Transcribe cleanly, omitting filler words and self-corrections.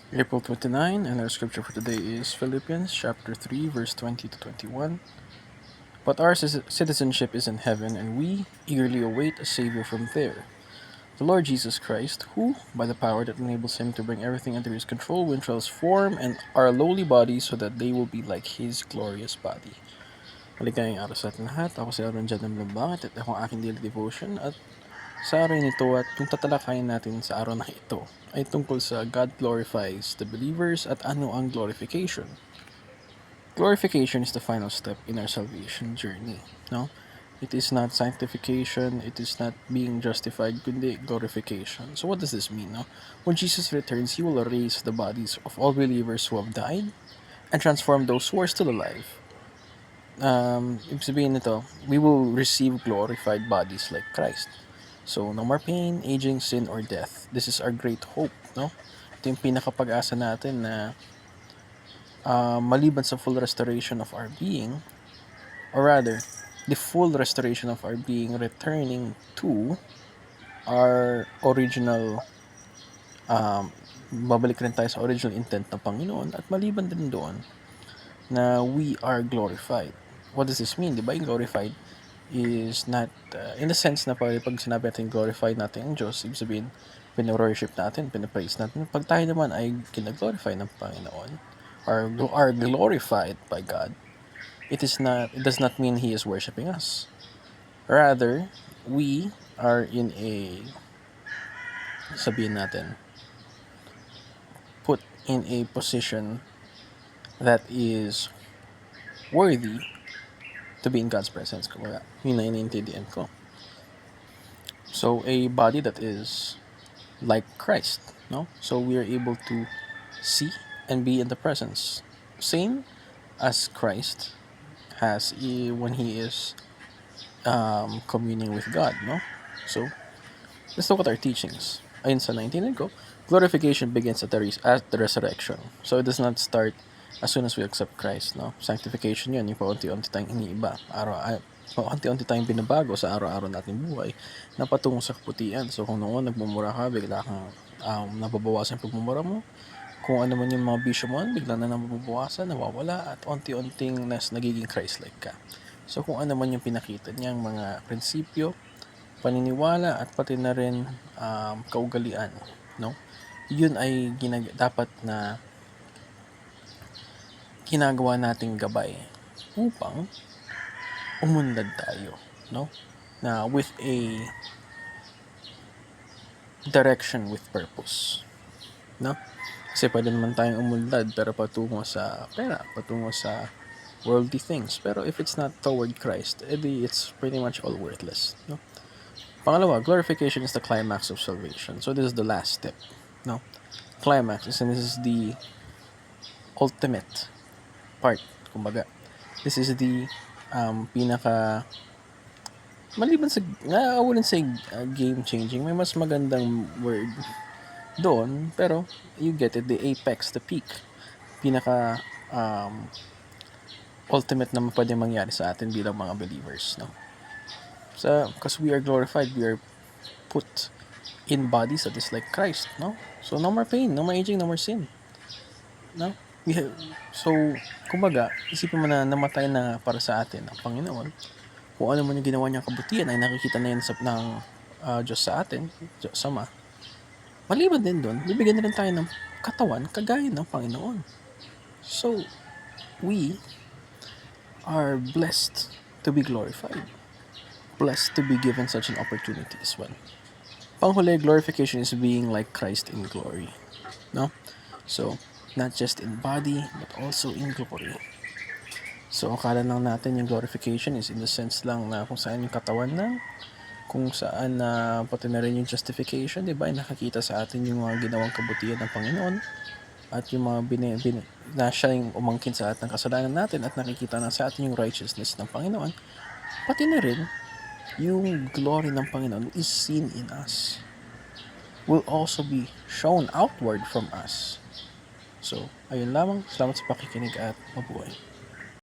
April 29, and our scripture for today is Philippians chapter 3, verse 20 to 21. But our citizenship is in heaven, and we eagerly await a Savior from there, the Lord Jesus Christ, who, by the power that enables him to bring everything under his control, will transform and our lowly bodies so that they will be like his glorious body. Maligayang araw sa ating lahat. Ako si Aaron Jan ng Lambangat at ako ang aking daily devotion at sa araw nito at yung tatalakayin natin sa araw na ito ay tungkol sa God glorifies the believers at ano ang glorification. Glorification is the final step in our salvation journey. No? It is not sanctification, it is not being justified, kundi glorification. So what does this mean? No? When Jesus returns, He will raise the bodies of all believers who have died and transform those who are still alive. Ibig sabihin nito, we will receive glorified bodies like Christ. So, no more pain, aging, sin, or death. This is our great hope, no? Ito yung pinakapag-asa natin na maliban sa full restoration of our being, or rather, the full restoration of our being returning to our original, babalik rin tayo sa original intent ng Panginoon at maliban din doon na we are glorified. What does this mean? Diba? Yung glorified is not, in the sense na pag sinabi natin glorify natin ang Diyos, ibig sabihin, pinaworship natin, pinapraise natin. Pag tayo naman ay kinaglorify ng Panginoon, or are glorified by God, it does not mean He is worshiping us. Rather, we are in a, sabihin natin, put in a position that is worthy to be in God's presence. Kumbaga, yun na iniintindihan ko. So, a body that is like Christ, no? So, we are able to see and be in the presence. Same as Christ has when He is communing with God, no? So, let's look at our teachings. Ayun sa 19 ko, glorification begins at the resurrection. So, it does not start as soon as we accept Christ, no? Sanctification yun, yung paunti-unti tayong iniiba. Paunti-unti tayong binabago sa araw-araw nating buhay na patungo sa kaputian. So, kung noon nagmumura ka, bigla kang nababawasan yung pagmumura mo. Kung ano man yung mga bisyo mo, bigla na nababawasan, nawawala, at unti-unting nagiging Christ-like ka. So, kung ano man yung pinakita niyang mga prinsipyo, paniniwala, at pati na rin kaugalian, no? Yun ay dapat na ginagawa nating gabay upang umunlad tayo, no? Na with a direction with purpose, no? Kasi pwede naman tayong umunlad pero patungo sa pera, patungo sa worldly things. Pero if it's not toward Christ, edi it's pretty much all worthless, no? Pangalawa, glorification is the climax of salvation. So this is the last step, no? Climax, and this is the ultimate part, kumbaga. This is the pinaka maliban sa I wouldn't say game changing, may mas magandang word doon, pero you get it, the apex, the peak, pinaka ultimate na pwede mangyari sa atin bilang mga believers, no? So, because we are glorified, we are put in bodies that is like Christ, no? So, no more pain, no more aging, no more sin, no? So, kumbaga, isipin mo na namatay na para sa atin ang Panginoon. Kung ano man yung ginawa niyang kabutihan ay nakikita na yan ng Diyos sa atin, Diyos Ama. Maliban din doon, bibigyan na rin tayo ng katawan kagaya ng Panginoon. So, we are blessed to be glorified. Blessed to be given such an opportunity as well. Panghuli, glorification is being like Christ in glory, no? So, not just in body, but also in glory. So, akala lang natin yung glorification is in the sense lang na kung saan yung katawan lang, kung saan pati na rin yung justification, di ba? Nakakita sa atin yung mga ginawang kabutihan ng Panginoon at yung mga na siya yung umangkin sa atin ng kasalanan natin at nakikita na sa atin yung righteousness ng Panginoon. Pati na rin, yung glory ng Panginoon is seen in us, will also be shown outward from us. So, ayun lamang. Salamat sa pakikinig at mabuhay.